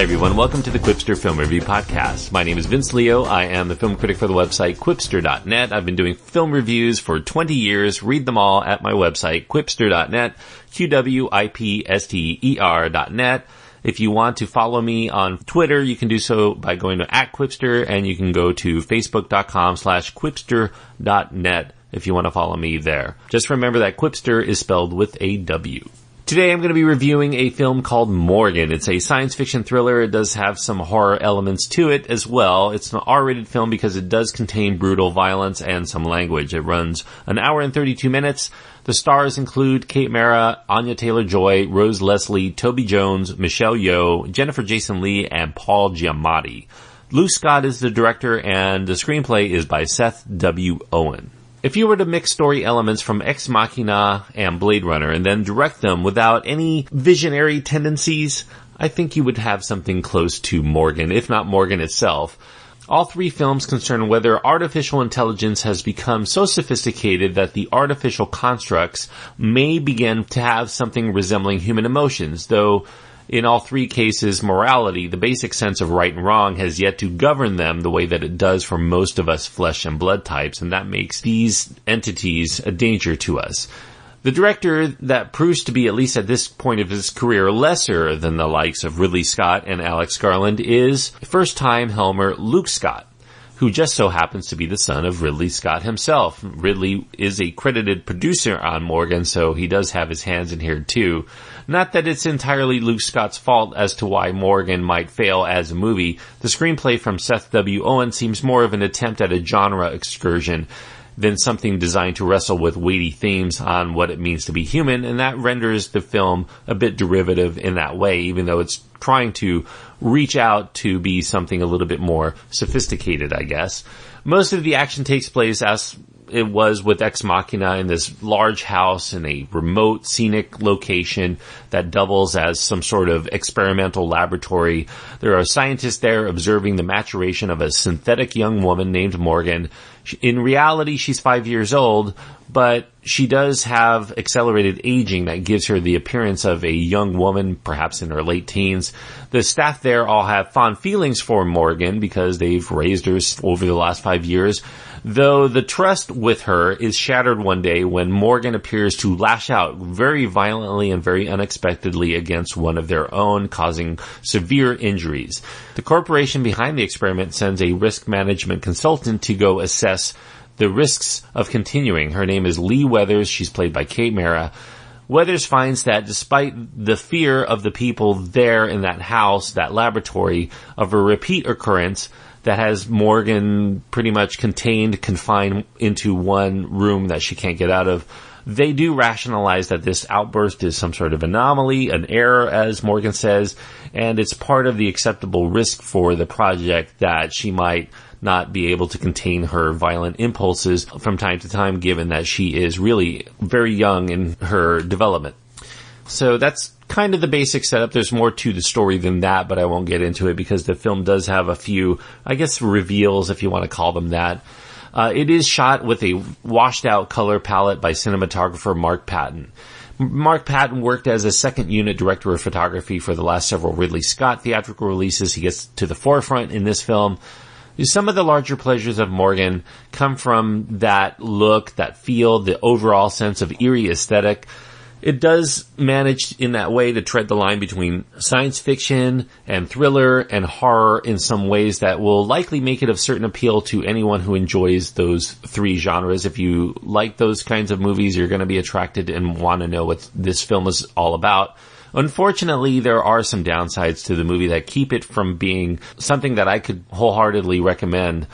Hi everyone, welcome to the Quipster Film Review Podcast. My name is Vince Leo. I am the film critic for the website Quipster.net. I've been doing film reviews for 20 years. Read them all at my website Quipster.net, QWIPSTER.net. If you want to follow me on Twitter, you can do so by going to @Quipster, and you can go to Facebook.com/Quipster.net if you want to follow me there. Just remember that Quipster is spelled with a W. Today I'm going to be reviewing a film called Morgan. It's a science fiction thriller. It does have some horror elements to it as well. It's an R-rated film because it does contain brutal violence and some language. It runs an hour and 32 minutes. The stars include Kate Mara, Anya Taylor-Joy, Rose Leslie, Toby Jones, Michelle Yeoh, Jennifer Jason Leigh, and Paul Giamatti. Luke Scott is the director, and the screenplay is by Seth W. Owen. If you were to mix story elements from Ex Machina and Blade Runner and then direct them without any visionary tendencies, I think you would have something close to Morgan, if not Morgan itself. All three films concern whether artificial intelligence has become so sophisticated that the artificial constructs may begin to have something resembling human emotions, though in all three cases, morality, the basic sense of right and wrong, has yet to govern them the way that it does for most of us flesh and blood types, and that makes these entities a danger to us. The director that proves to be, at least at this point of his career, lesser than the likes of Ridley Scott and Alex Garland is first-time Helmer Luke Scott, who just so happens to be the son of Ridley Scott himself. Ridley is a credited producer on Morgan, so he does have his hands in here too. Not that it's entirely Luke Scott's fault as to why Morgan might fail as a movie. The screenplay from Seth W. Owen seems more of an attempt at a genre excursion than something designed to wrestle with weighty themes on what it means to be human, and that renders the film a bit derivative in that way, even though it's trying to reach out to be something a little bit more sophisticated, I guess. Most of the action takes place as it was with Ex Machina in this large house in a remote scenic location that doubles as some sort of experimental laboratory. There are scientists there observing the maturation of a synthetic young woman named Morgan. In reality, she's 5 years old, but she does have accelerated aging that gives her the appearance of a young woman, perhaps in her late teens. The staff there all have fond feelings for Morgan because they've raised her over the last 5 years, though the trust with her is shattered one day when Morgan appears to lash out very violently and very unexpectedly against one of their own, causing severe injuries. The corporation behind the experiment sends a risk management consultant to go assess the risks of continuing. Her name is Lee Weathers. She's played by Kate Mara. Weathers finds that despite the fear of the people there in that house, that laboratory, of a repeat occurrence that has Morgan pretty much confined into one room that she can't get out of, they do rationalize that this outburst is some sort of anomaly, an error, as Morgan says, and it's part of the acceptable risk for the project that she might not be able to contain her violent impulses from time to time, given that she is really very young in her development. So that's kind of the basic setup. There's more to the story than that, but I won't get into it because the film does have a few, I guess, reveals, if you want to call them that. It is shot with a washed-out color palette by cinematographer Mark Patton. Mark Patton worked as a second unit director of photography for the last several Ridley Scott theatrical releases. He gets to the forefront in this film. Some of the larger pleasures of Morgan come from that look, that feel, the overall sense of eerie aesthetic. It does manage in that way to tread the line between science fiction and thriller and horror in some ways that will likely make it of certain appeal to anyone who enjoys those three genres. If you like those kinds of movies, you're going to be attracted and want to know what this film is all about. Unfortunately, there are some downsides to the movie that keep it from being something that I could wholeheartedly recommend.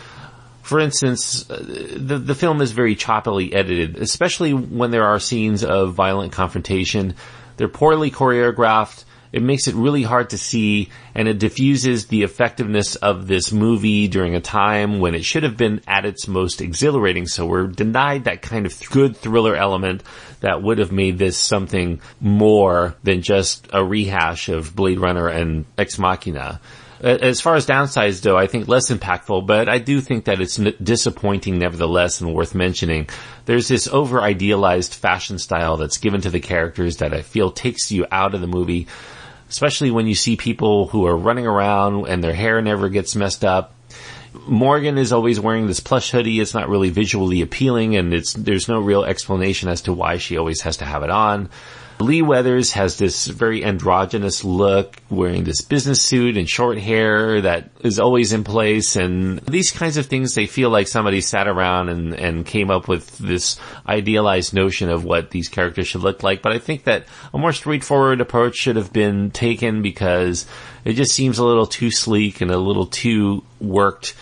For instance, the film is very choppily edited, especially when there are scenes of violent confrontation. They're poorly choreographed. It makes it really hard to see, and it diffuses the effectiveness of this movie during a time when it should have been at its most exhilarating. So we're denied that kind of good thriller element that would have made this something more than just a rehash of Blade Runner and Ex Machina. As far as downsides, though, I think less impactful, but I do think that it's disappointing nevertheless and worth mentioning. There's this over-idealized fashion style that's given to the characters that I feel takes you out of the movie. especially when you see people who are running around and their hair never gets messed up. Morgan is always wearing this plush hoodie. It's not really visually appealing, and there's no real explanation as to why she always has to have it on. Lee Weathers has this very androgynous look, wearing this business suit and short hair that is always in place. And these kinds of things, they feel like somebody sat around and came up with this idealized notion of what these characters should look like. But I think that a more straightforward approach should have been taken, because it just seems a little too sleek and a little too worked.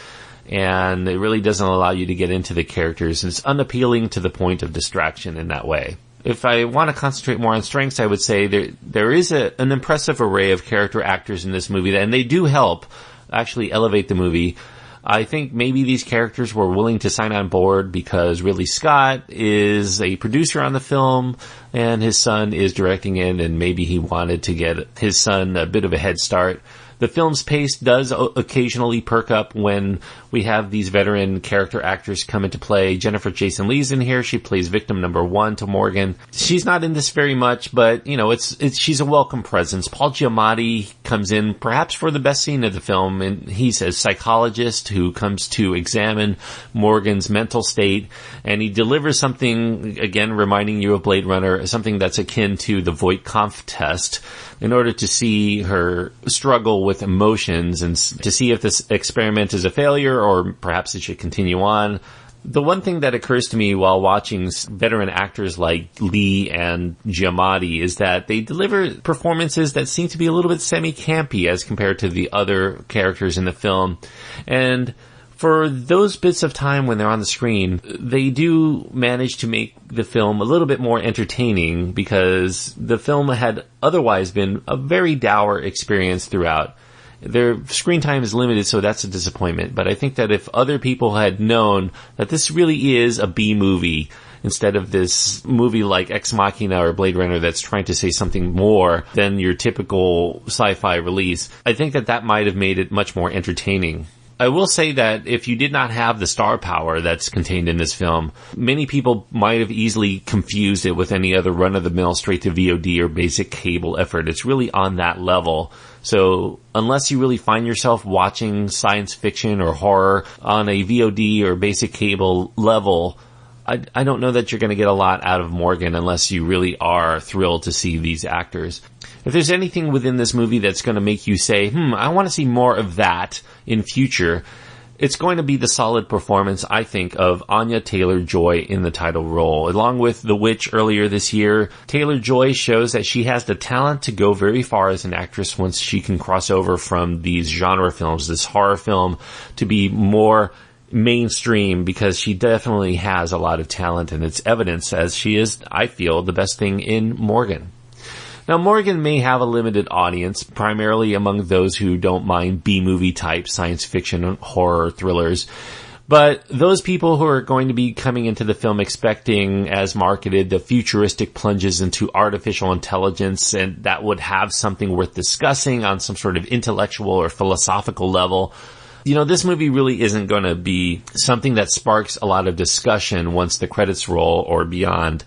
And it really doesn't allow you to get into the characters. And it's unappealing to the point of distraction in that way. If I want to concentrate more on strengths, I would say there is an impressive array of character actors in this movie, and they do help actually elevate the movie. I think maybe these characters were willing to sign on board because Ridley Scott is a producer on the film and his son is directing it, and maybe he wanted to get his son a bit of a head start. The film's pace does occasionally perk up when we have these veteran character actors come into play. Jennifer Jason Leigh's in here. She plays victim number 1 to Morgan. She's not in this very much, but, you know, she's a welcome presence. Paul Giamatti comes in perhaps for the best scene of the film, and he's a psychologist who comes to examine Morgan's mental state, and he delivers something, again, reminding you of Blade Runner, something that's akin to the Voight-Kampff test, in order to see her struggle with emotions and to see if this experiment is a failure or perhaps it should continue on. The one thing that occurs to me while watching veteran actors like Lee and Giamatti is that they deliver performances that seem to be a little bit semi-campy as compared to the other characters in the film. And for those bits of time when they're on the screen, they do manage to make the film a little bit more entertaining, because the film had otherwise been a very dour experience throughout. Their screen time is limited, so that's a disappointment. But I think that if other people had known that this really is a B movie, instead of this movie like Ex Machina or Blade Runner that's trying to say something more than your typical sci-fi release, I think that might have made it much more entertaining. I will say that if you did not have the star power that's contained in this film, many people might have easily confused it with any other run-of-the-mill straight-to-VOD or basic cable effort. It's really on that level. So unless you really find yourself watching science fiction or horror on a VOD or basic cable level, I don't know that you're going to get a lot out of Morgan unless you really are thrilled to see these actors. If there's anything within this movie that's going to make you say, I want to see more of that in future, it's going to be the solid performance, I think, of Anya Taylor-Joy in the title role. Along with The Witch earlier this year, Taylor-Joy shows that she has the talent to go very far as an actress once she can cross over from these genre films, this horror film, to be more mainstream, because she definitely has a lot of talent, and it's evidence, as she is, I feel, the best thing in Morgan. Now, Morgan may have a limited audience, primarily among those who don't mind B-movie type science fiction, horror, thrillers. But those people who are going to be coming into the film expecting, as marketed, the futuristic plunges into artificial intelligence, and that would have something worth discussing on some sort of intellectual or philosophical level, you know, this movie really isn't going to be something that sparks a lot of discussion once the credits roll or beyond.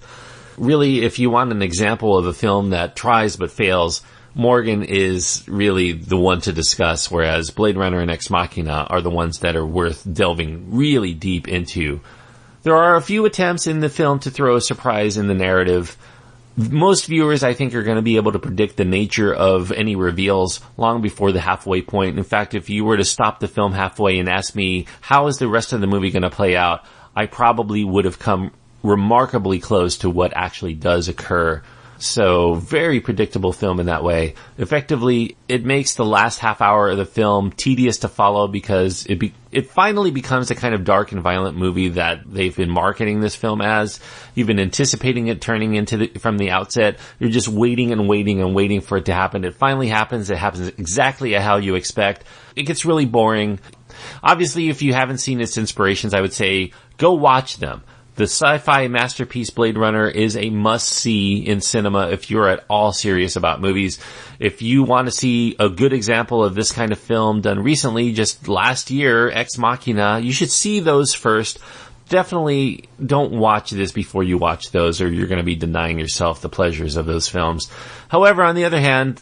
Really, if you want an example of a film that tries but fails, Morgan is really the one to discuss, whereas Blade Runner and Ex Machina are the ones that are worth delving really deep into. There are a few attempts in the film to throw a surprise in the narrative. Most viewers, I think, are going to be able to predict the nature of any reveals long before the halfway point. In fact, if you were to stop the film halfway and ask me, how is the rest of the movie going to play out, I probably would have come remarkably close to what actually does occur. So, very predictable film in that way. Effectively, it makes the last half hour of the film tedious to follow, because it finally becomes the kind of dark and violent movie that they've been marketing this film as. You've been anticipating it turning into from the outset. You're just waiting and waiting and waiting for it to happen. It finally happens. It happens exactly how you expect. It gets really boring. Obviously, if you haven't seen its inspirations, I would say go watch them. The sci-fi masterpiece Blade Runner is a must-see in cinema if you're at all serious about movies. If you want to see a good example of this kind of film done recently, just last year, Ex Machina, you should see those first. Definitely don't watch this before you watch those, or you're going to be denying yourself the pleasures of those films. However, on the other hand,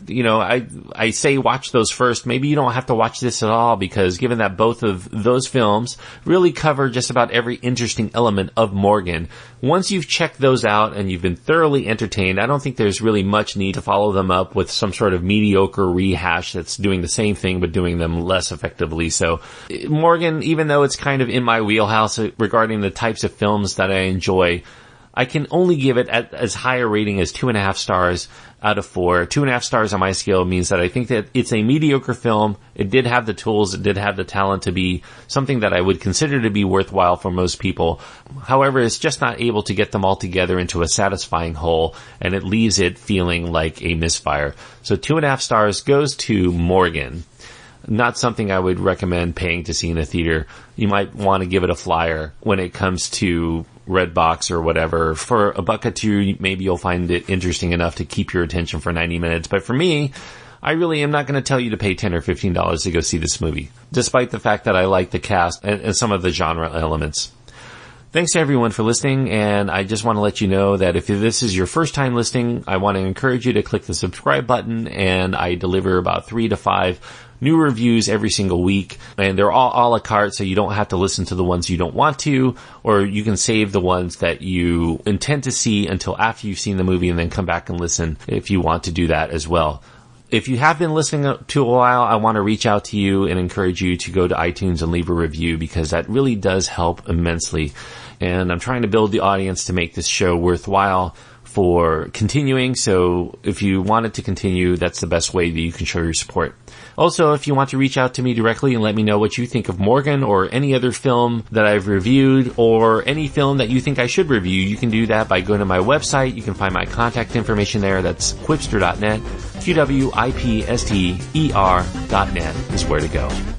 I say watch those first. Maybe you don't have to watch this at all, because given that both of those films really cover just about every interesting element of Morgan, once you've checked those out and you've been thoroughly entertained, I don't think there's really much need to follow them up with some sort of mediocre rehash that's doing the same thing but doing them less effectively. So Morgan, even though it's kind of in my wheelhouse regarding the types of films that I enjoy, I can only give it as high a rating as 2.5 stars out of 4. 2.5 stars on my scale means that I think that it's a mediocre film. It did have the tools, it did have the talent to be something that I would consider to be worthwhile for most people. However, it's just not able to get them all together into a satisfying whole, and it leaves it feeling like a misfire. So 2.5 stars goes to Morgan. Not something I would recommend paying to see in a theater. You might want to give it a flyer when it comes to Redbox or whatever. For $1 or $2, maybe you'll find it interesting enough to keep your attention for 90 minutes. But for me, I really am not going to tell you to pay $10 or $15 to go see this movie, despite the fact that I like the cast and some of the genre elements. Thanks to everyone for listening, and I just want to let you know that if this is your first time listening, I want to encourage you to click the subscribe button, and I deliver about 3 to 5 new reviews every single week, and they're all a la carte, so you don't have to listen to the ones you don't want to, or you can save the ones that you intend to see until after you've seen the movie and then come back and listen if you want to do that as well. If you have been listening to a while, I want to reach out to you and encourage you to go to iTunes and leave a review, because that really does help immensely. And I'm trying to build the audience to make this show worthwhile for continuing, so if you want it to continue, that's the best way that you can show your support. Also, if you want to reach out to me directly and let me know what you think of Morgan or any other film that I've reviewed, or any film that you think I should review, you can do that by going to my website. You can find my contact information there. That's quipster.net. QWIPSTER.net is where to go.